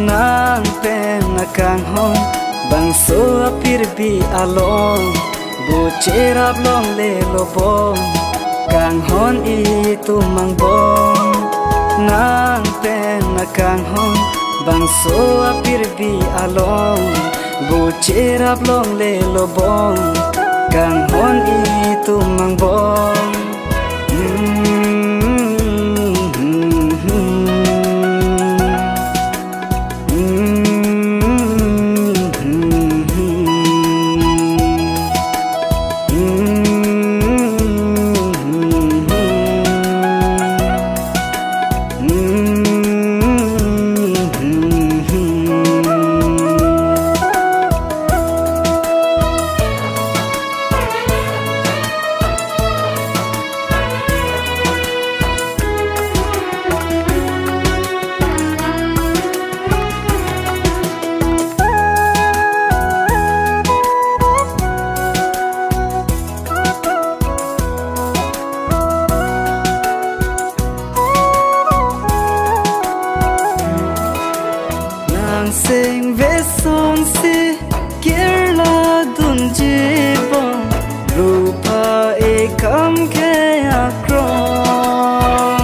nang pen nakang hon bang so apir bi along bu cherap long le lobong kang hon I tu mang bong nang pen nakang hon bang so apir bi along bu cherap long le lobong kang hon I tu mang bong sing ve song si kirla dun jibong rupa e kam ke akron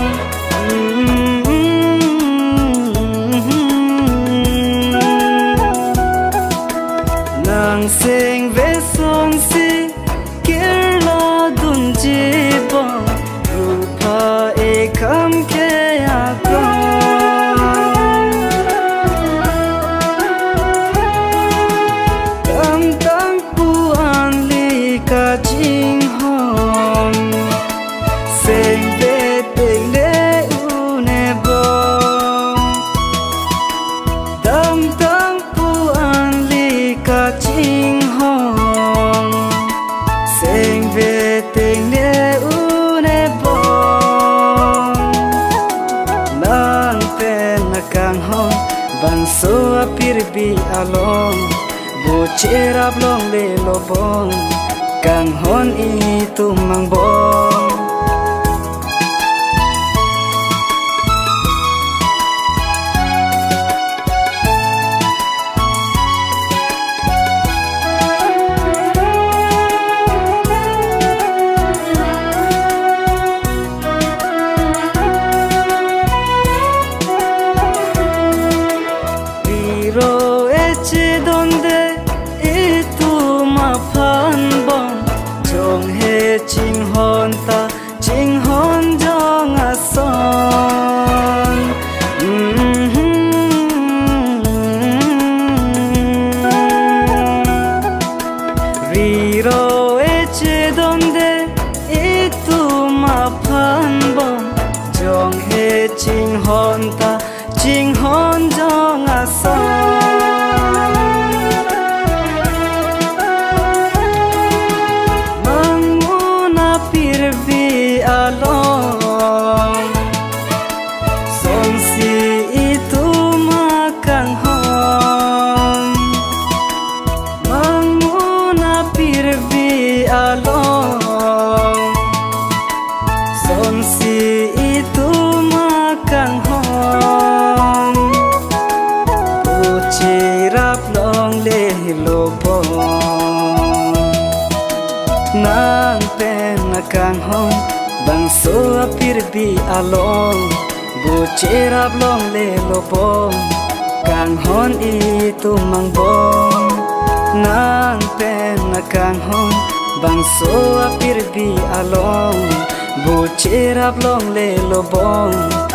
nang sing ve song si kirla dun jibong rupa e kam ke akron jing hon sing ve ting le u ne bong dam tang pu an li ka jing hon sing ve ting le u ne bong nang pen nakang hon ban so apir bi along bu cherap long le lobong kang hon I tu mang bong Biro eche donde I tu ma phan bong jong he ching hon ta ching hon jong a son Riro eche donde I tu ma phan bong jong he ching hon ta ching hon jong a son along song si itu makang hon manguna pirbi along song si itu makang hon pucirap long le lobong nang pen nakang hon bang so apir bi along bu cherap long le lobong kang hon I tu mang bong nang pen nakang hon bang so apir bi along bu cherap long le lobong